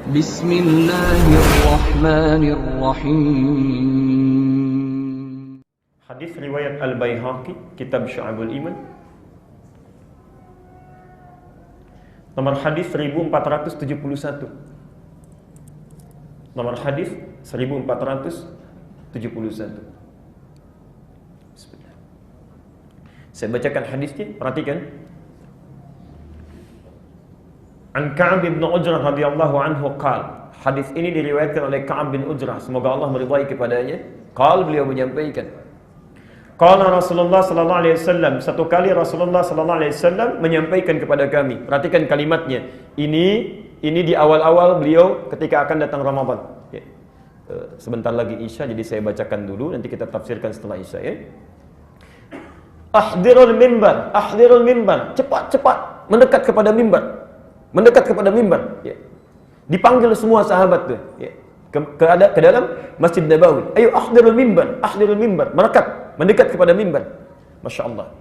Bismillahirrahmanirrahim. Hadis riwayat Al-Baihaqi, Kitab Syu'abul Iman. Nomor hadis 1471. Nomor hadis 1471. Bismillah. Saya bacakan hadisnya, perhatikan. An Ka'ab bin Ujrah radhiyallahu anhu qala. Hadis ini diriwayatkan oleh Ka'ab bin Ujrah, semoga Allah meridai kepadanya. Qala, beliau menyampaikan, qala Rasulullah sallallahu alaihi wasallam, satu kali Rasulullah sallallahu alaihi wasallam menyampaikan kepada kami. Perhatikan kalimatnya. Ini di awal-awal beliau ketika akan datang Ramadan. Ya. Sebentar lagi Isya, jadi saya bacakan dulu, nanti kita tafsirkan setelah Isya ya. Ahdirul mimbar, cepat-cepat mendekat kepada mimbar. Mendekat kepada mimbar, ya. Dipanggil semua sahabat tuh, ya. Ke dalam Masjid Nabawi. Ayo ahdirul mimbar, mendekat kepada mimbar. Masya Allah.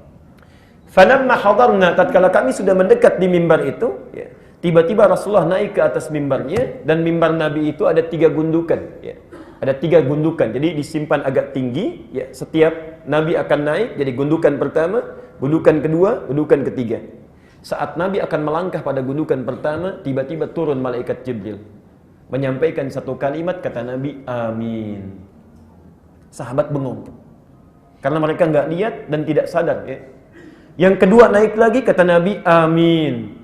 Falamma hadarna, tatkala kami sudah mendekat di mimbar itu, ya, tiba-tiba Rasulullah naik ke atas mimbarnya, dan mimbar Nabi itu ada 3 gundukan, ya. Ada 3 gundukan, jadi disimpan agak tinggi, ya. Setiap Nabi akan naik, jadi gundukan pertama, gundukan kedua, gundukan ketiga. Saat Nabi akan melangkah pada gundukan pertama, tiba-tiba turun malaikat Jibril, menyampaikan satu kalimat, kata Nabi, amin. Sahabat bengong, karena mereka nggak lihat dan tidak sadar, ya. Yang kedua naik lagi, kata Nabi, amin.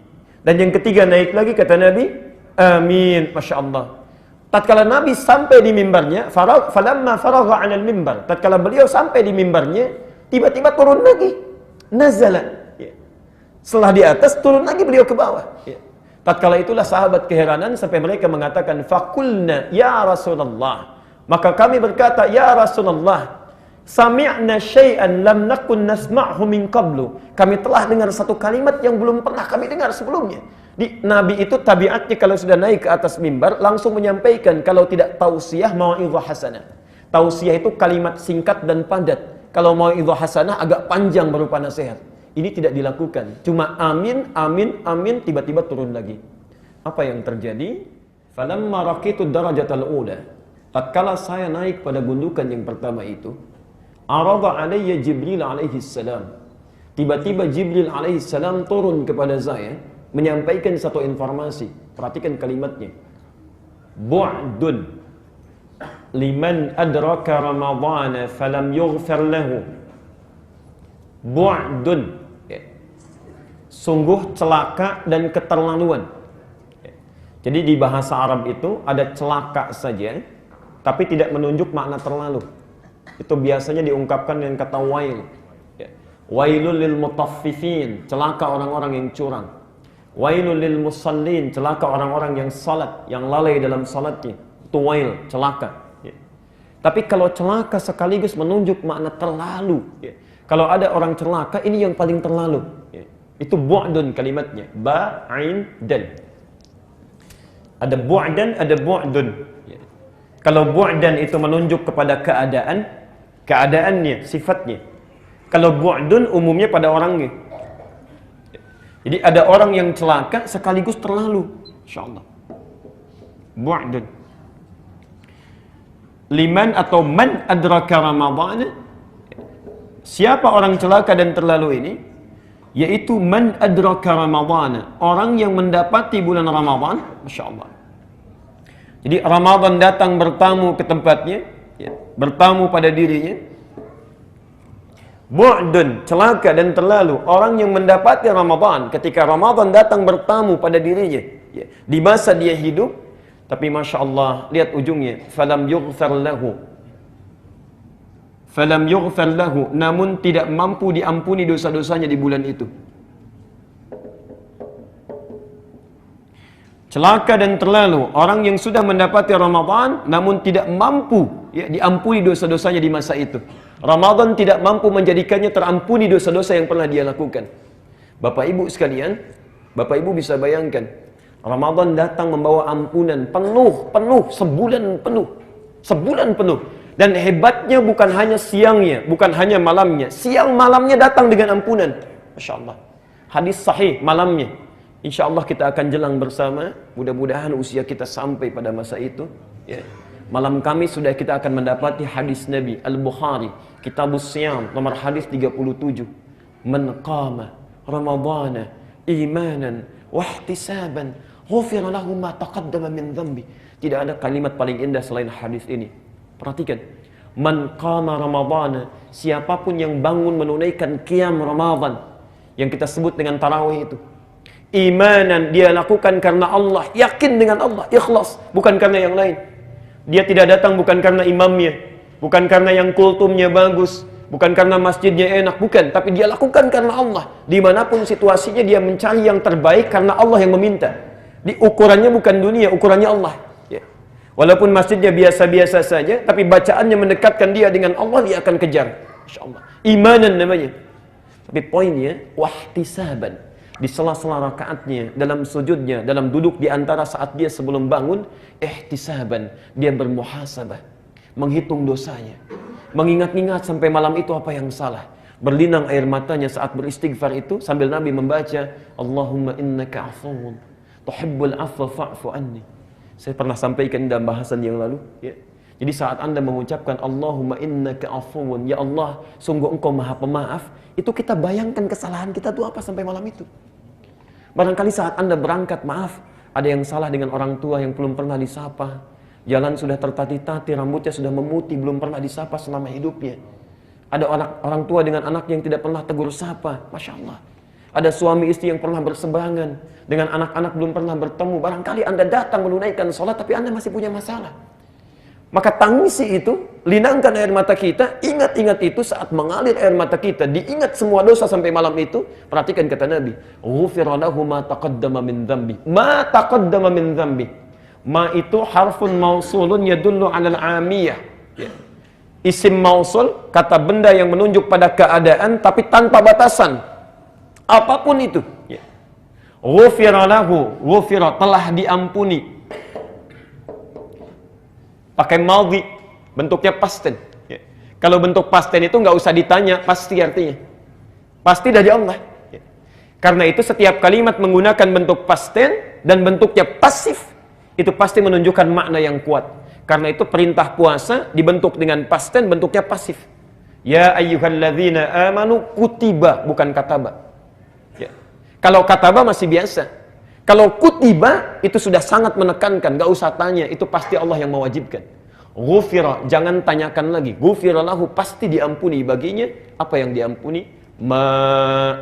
Dan yang ketiga naik lagi, kata Nabi, amin. Masya Allah. Tatkala Nabi sampai di mimbarnya, falamma faragha 'alal mimbar, tatkala beliau sampai di mimbarnya, tiba-tiba turun lagi, nazala. Setelah di atas, turun lagi beliau ke bawah. Ya. Tatkala itulah sahabat keheranan sampai mereka mengatakan, faqulna ya Rasulullah. Maka kami berkata, ya Rasulullah, sami'na syai'an lam nakun nasma'hu min qablu. Kami telah dengar satu kalimat yang belum pernah kami dengar sebelumnya. Nabi itu tabiatnya kalau sudah naik ke atas mimbar, langsung menyampaikan, kalau tidak tausiyah, mau'izah hasanah. Tausiyah itu kalimat singkat dan padat. Kalau mau'izah hasanah agak panjang berupa nasihat. Ini tidak dilakukan, cuma amin, amin, amin, tiba-tiba turun lagi. Apa yang terjadi? Falamma raqitu darajatal ula, tatkala saya naik pada gundukan yang pertama itu, arada alayya Jibril alaihi salam. Tiba-tiba Jibril alaihi salam turun kepada saya, menyampaikan satu informasi. Perhatikan kalimatnya. Bu'dun liman adraka ramadhana falam yughfar lahu. Bu'dun, sungguh celaka dan keterlaluan. Jadi di bahasa Arab itu ada celaka saja, tapi tidak menunjuk makna terlalu. Itu biasanya diungkapkan dengan kata wail. Wailul lil mutaffifin, celaka orang-orang yang curang. Wailul lil musallin, celaka orang-orang yang salat, yang lalai dalam salatnya. Itu wail, celaka. Tapi kalau celaka sekaligus menunjuk makna terlalu. Kalau ada orang celaka, ini yang paling terlalu. Itu bu'dun kalimatnya. Ba'in dan. Ada bu'dan, ada bu'dun. Kalau bu'dan itu menunjuk kepada keadaannya, sifatnya. Kalau bu'dun umumnya pada orangnya. Jadi ada orang yang celaka sekaligus terlalu. InsyaAllah. Bu'dun. Liman atau man adraka Ramadhan. Siapa orang celaka dan terlalu ini? Yaitu man adraka Ramadhan, orang yang mendapati bulan Ramadan. Masya Allah. Jadi Ramadan datang bertamu ke tempatnya, ya, bertamu pada dirinya. Bu'dun, celaka dan terlalu, orang yang mendapati Ramadan ketika Ramadan datang bertamu pada dirinya, ya, di masa dia hidup. Tapi Masya Allah, lihat ujungnya, falam yughfar lahu. Falam yughfar lahu, namun tidak mampu diampuni dosa-dosanya di bulan itu. Celaka dan terlalu, orang yang sudah mendapati Ramadan namun tidak mampu, ya, diampuni dosa-dosanya di masa itu. Ramadan tidak mampu menjadikannya terampuni dosa-dosa yang pernah dia lakukan. Bapak Ibu sekalian, Bapak Ibu bisa bayangkan, Ramadan datang membawa ampunan penuh, sebulan penuh. Dan hebatnya bukan hanya siangnya, bukan hanya malamnya. Siang malamnya datang dengan ampunan. Masya Allah. Hadis sahih malamnya. Insya Allah kita akan jelang bersama. Mudah-mudahan usia kita sampai pada masa itu. Ya. Malam Kamis sudah kita akan mendapati hadis Nabi Al-Bukhari, Kitabus Siyam, nomor hadis 37. Man qama Ramadhana imanan wahtisaban ghufira lahu ma taqaddama min dhanbi. Tidak ada kalimat paling indah selain hadis ini. Perhatikan. Man qama Ramadhana, siapapun yang bangun menunaikan qiyam Ramadan yang kita sebut dengan tarawih itu. Imanan, dia lakukan karena Allah, yakin dengan Allah, ikhlas, bukan karena yang lain. Dia tidak datang bukan karena imamnya, bukan karena yang kultumnya bagus, bukan karena masjidnya enak, bukan. Tapi dia lakukan karena Allah. Dimanapun situasinya dia mencari yang terbaik karena Allah yang meminta. Di ukurannya bukan dunia, ukurannya Allah. Ya. Walaupun masjidnya biasa-biasa saja, tapi bacaannya mendekatkan dia dengan Allah, dia akan kejar. InsyaAllah. Imanan namanya. Tapi poinnya, wahtisaban. Di sela-sela rakaatnya, dalam sujudnya, dalam duduk di antara saat dia sebelum bangun, ihtisaban, dia bermuhasabah, menghitung dosanya, mengingat-ingat sampai malam itu apa yang salah, berlinang air matanya saat beristighfar itu sambil Nabi membaca Allahumma innaka afuwun tuhibbul afwa fa'fu anni. Saya pernah sampaikan dalam bahasan yang lalu, ya. Jadi saat Anda mengucapkan Allahumma innaka afuwun, ya Allah, sungguh Engkau Maha Pemaaf, itu kita bayangkan kesalahan kita itu apa sampai malam itu. Barangkali saat Anda berangkat, maaf, ada yang salah dengan orang tua yang belum pernah disapa. Jalan sudah tertati-tati, rambutnya sudah memutih, belum pernah disapa selama hidupnya. Ada orang tua dengan anak yang tidak pernah tegur sapa, Masya Allah. Ada suami istri yang pernah berseberangan, dengan anak-anak belum pernah bertemu. Barangkali Anda datang menunaikan sholat, tapi Anda masih punya masalah. Maka tangisi itu, linangkan air mata kita, ingat-ingat itu saat mengalir air mata kita, diingat semua dosa sampai malam itu. Perhatikan kata Nabi, ghufira lahu ma taqaddama min dhanbi. Ma taqaddama min dhanbi. Ma itu harfun mausulun yadullu 'alal 'amiyah. Ya. Isim mausul, kata benda yang menunjuk pada keadaan tapi tanpa batasan. Apapun itu. Ya. Ghufira lahu, ghufira, telah diampuni. Pakai madhi, bentuknya pasten. Ya. Kalau bentuk pasten itu nggak usah ditanya, pasti artinya. Pasti dari Allah. Ya. Karena itu setiap kalimat menggunakan bentuk pasten dan bentuknya pasif, itu pasti menunjukkan makna yang kuat. Karena itu perintah puasa dibentuk dengan pasten, bentuknya pasif. Ya ayyuhalladzina amanu kutiba, bukan kataba. Ya. Kalau kataba masih biasa. Kalau kutiba itu sudah sangat menekankan, gak usah tanya, itu pasti Allah yang mewajibkan. Ghufira, jangan tanyakan lagi. Ghufira lahu, pasti diampuni baginya. Apa yang diampuni?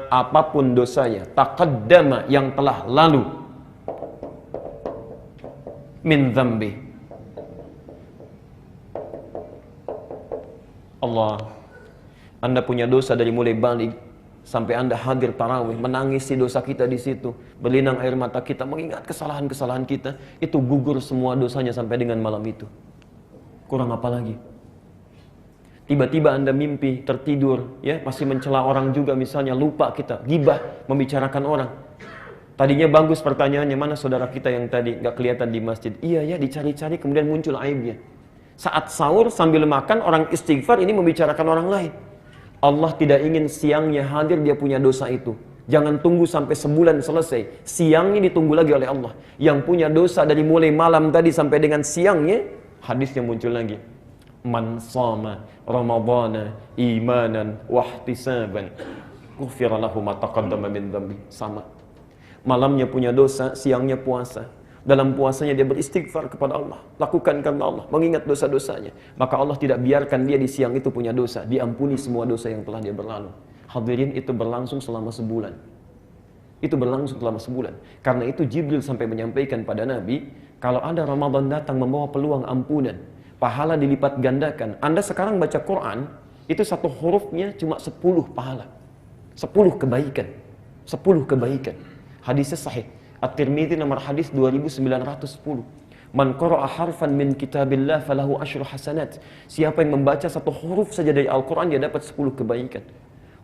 Apapun dosanya, taqaddama, yang telah lalu, min dzambi. Allah, Anda punya dosa dari mulai balik sampai Anda hadir tarawih, menangisi dosa kita di situ, berlinang air mata kita, mengingat kesalahan-kesalahan kita, itu gugur semua dosanya sampai dengan malam itu. Kurang apa lagi? Tiba-tiba Anda mimpi, tertidur, ya, masih mencela orang juga misalnya, lupa kita, gibah, membicarakan orang. Tadinya bagus pertanyaannya, mana saudara kita yang tadi nggak kelihatan di masjid? Iya ya, dicari-cari kemudian muncul aibnya. Saat sahur sambil makan, orang istighfar ini membicarakan orang lain. Allah tidak ingin siangnya hadir dia punya dosa itu. Jangan tunggu sampai sebulan selesai. Siangnya ditunggu lagi oleh Allah. Yang punya dosa dari mulai malam tadi sampai dengan siangnya, hadisnya muncul lagi. Man shama Ramadhana imanan wahtisaban ghufira lahu ma taqaddama min dhanbi. Sama. Malamnya punya dosa, siangnya puasa. Dalam puasanya dia beristighfar kepada Allah, lakukan karena Allah, mengingat dosa-dosanya. Maka Allah tidak biarkan dia di siang itu punya dosa, diampuni semua dosa yang telah dia berlalu. Hadirin, itu berlangsung selama sebulan. Itu berlangsung selama sebulan. Karena itu Jibril sampai menyampaikan pada Nabi, kalau ada Ramadan datang membawa peluang ampunan, pahala dilipat gandakan. Anda sekarang baca Quran, itu satu hurufnya cuma 10 pahala. 10 kebaikan. 10 kebaikan. Hadisnya sahih. At-Tirmidzi nomor hadis 2910. Man qara'a harfan min kitabillah falahu asyru hasanat. Siapa yang membaca satu huruf saja dari Al-Qur'an dia dapat 10 kebaikan.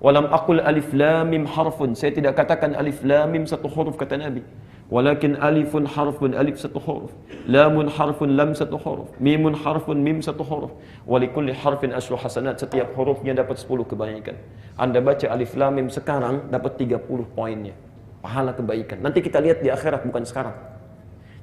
Walam aqul alif lam mim harfun. Saya tidak katakan alif lam mim satu huruf kata Nabi. Walakin alifun harfun, alif satu huruf. Lamun harfun, lam satu huruf. Mimun harfun, mim satu huruf. Walikulli harfin asyru hasanat. Setiap hurufnya dapat 10 kebaikan. Anda baca alif lam mim sekarang dapat 30 poinnya. pahala kebaikan. Nanti kita lihat di akhirat, bukan sekarang.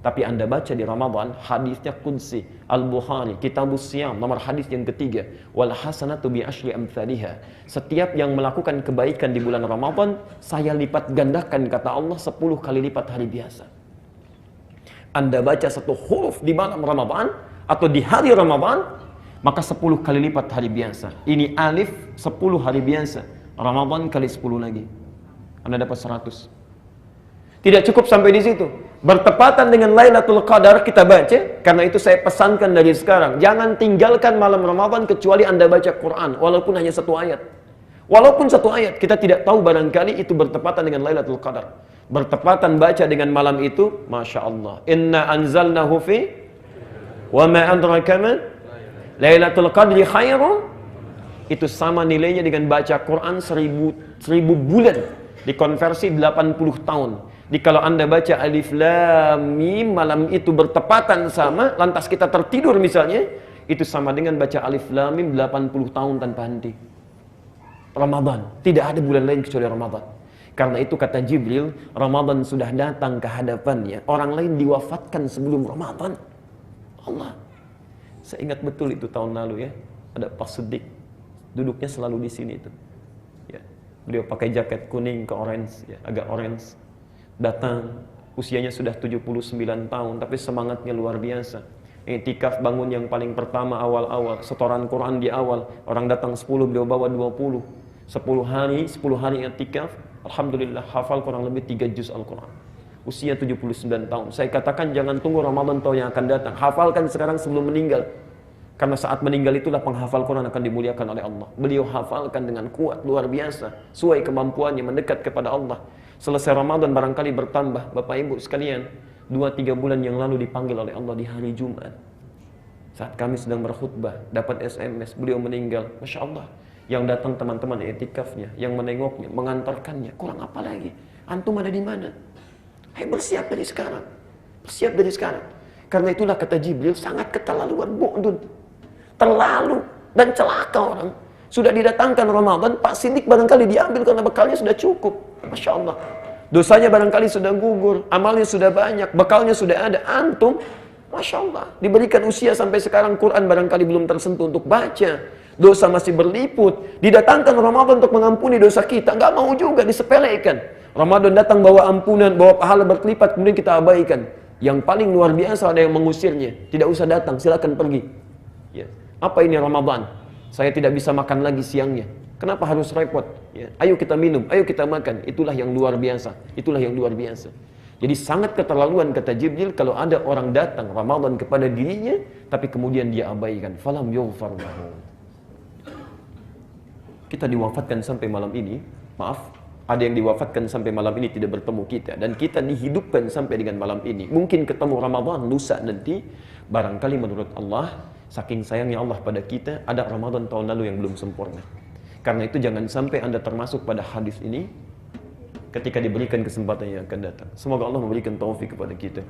Tapi Anda baca di Ramadan, hadisnya Qudsi, Al-Bukhari, Kitabus Siyam, nomor hadis yang ketiga. Wal hasanatu bi asyri amthaliha. Setiap yang melakukan kebaikan di bulan Ramadan, saya lipat gandakan, kata Allah, 10 kali lipat hari biasa. Anda baca satu huruf di malam Ramadan, atau di hari Ramadan, maka 10 kali lipat hari biasa. Ini alif, 10 hari biasa. Ramadan kali 10 lagi. Anda dapat 100. Tidak cukup sampai di situ. Bertepatan dengan Lailatul Qadar kita baca, karena itu saya pesankan dari sekarang, jangan tinggalkan malam Ramadan kecuali Anda baca Quran, walaupun hanya 1 ayat. Walaupun 1 ayat, kita tidak tahu barangkali itu bertepatan dengan Lailatul Qadar. Bertepatan baca dengan malam itu, Masya Allah. Inna anzalnahu fi wa ma adraka ma Lailatul Qadri khairun. Itu sama nilainya dengan baca Quran 1000 bulan. Dikonversi 80 tahun. Jadi kalau Anda baca Alif Lam Mim, malam itu bertepatan sama, lantas kita tertidur misalnya, itu sama dengan baca Alif Lam Mim 80 tahun tanpa henti. Ramadan, tidak ada bulan lain kecuali Ramadan. Karena itu kata Jibril, Ramadan sudah datang ke hadapannya, orang lain diwafatkan sebelum Ramadan. Allah. Saya ingat betul itu tahun lalu ya, ada Pak Siddiq, duduknya selalu di sini itu. Ya. Beliau pakai jaket kuning ke orange, ya, agak orange. Datang, usianya sudah 79 tahun, tapi semangatnya luar biasa. Iktikaf bangun yang paling pertama awal-awal, setoran Quran di awal, orang datang 10, beliau bawa 20. 10 hari iktikaf, alhamdulillah hafal kurang lebih 3 juz Al-Quran. Usia 79 tahun. Saya katakan jangan tunggu Ramadan tahun yang akan datang, hafalkan sekarang sebelum meninggal. Karena saat meninggal itulah penghafal Quran akan dimuliakan oleh Allah. Beliau hafalkan dengan kuat, luar biasa, sesuai kemampuannya, mendekat kepada Allah. Selesai Ramadan barangkali bertambah, Bapak Ibu sekalian, 2-3 bulan yang lalu dipanggil oleh Allah di hari Jumat. Saat kami sedang berkhutbah, dapat SMS, beliau meninggal. Masya Allah. Yang datang teman-teman etikafnya, yang menengoknya, mengantarkannya. Kurang apa lagi? Antum ada di mana? Hai, bersiap dari sekarang. Bersiap dari sekarang. Karena itulah kata Jibril, sangat keterlaluan, bu'dun. Terlalu dan celaka orang. Sudah didatangkan Ramadan, Pak Siddiq barangkali diambil karena bekalnya sudah cukup. Masya Allah. Dosanya barangkali sudah gugur, amalnya sudah banyak, bekalnya sudah ada. Antum, Masya Allah, diberikan usia sampai sekarang, Quran barangkali belum tersentuh untuk baca. Dosa masih berliput. Didatangkan Ramadan untuk mengampuni dosa kita. Nggak mau juga, disepelekan. Ramadan datang bawa ampunan, bawa pahala berkelipat, kemudian kita abaikan. Yang paling luar biasa ada yang mengusirnya. Tidak usah datang, silakan pergi. Ya. Apa ini Ramadan? Saya tidak bisa makan lagi siangnya. Kenapa harus repot? Ya. Ayo kita minum, ayo kita makan. Itulah yang luar biasa. Itulah yang luar biasa. Jadi sangat keterlaluan kata Jibril kalau ada orang datang Ramadan kepada dirinya, tapi kemudian dia abaikan. Falam yughfar lahu. Kita diwafatkan sampai malam ini. Maaf, ada yang diwafatkan sampai malam ini tidak bertemu kita. Dan kita dihidupkan sampai dengan malam ini. Mungkin ketemu Ramadan lusa nanti. Barangkali menurut Allah, saking sayangnya Allah pada kita, ada Ramadan tahun lalu yang belum sempurna. Karena itu jangan sampai Anda termasuk pada hadis ini ketika diberikan kesempatan yang akan datang. Semoga Allah memberikan taufik kepada kita.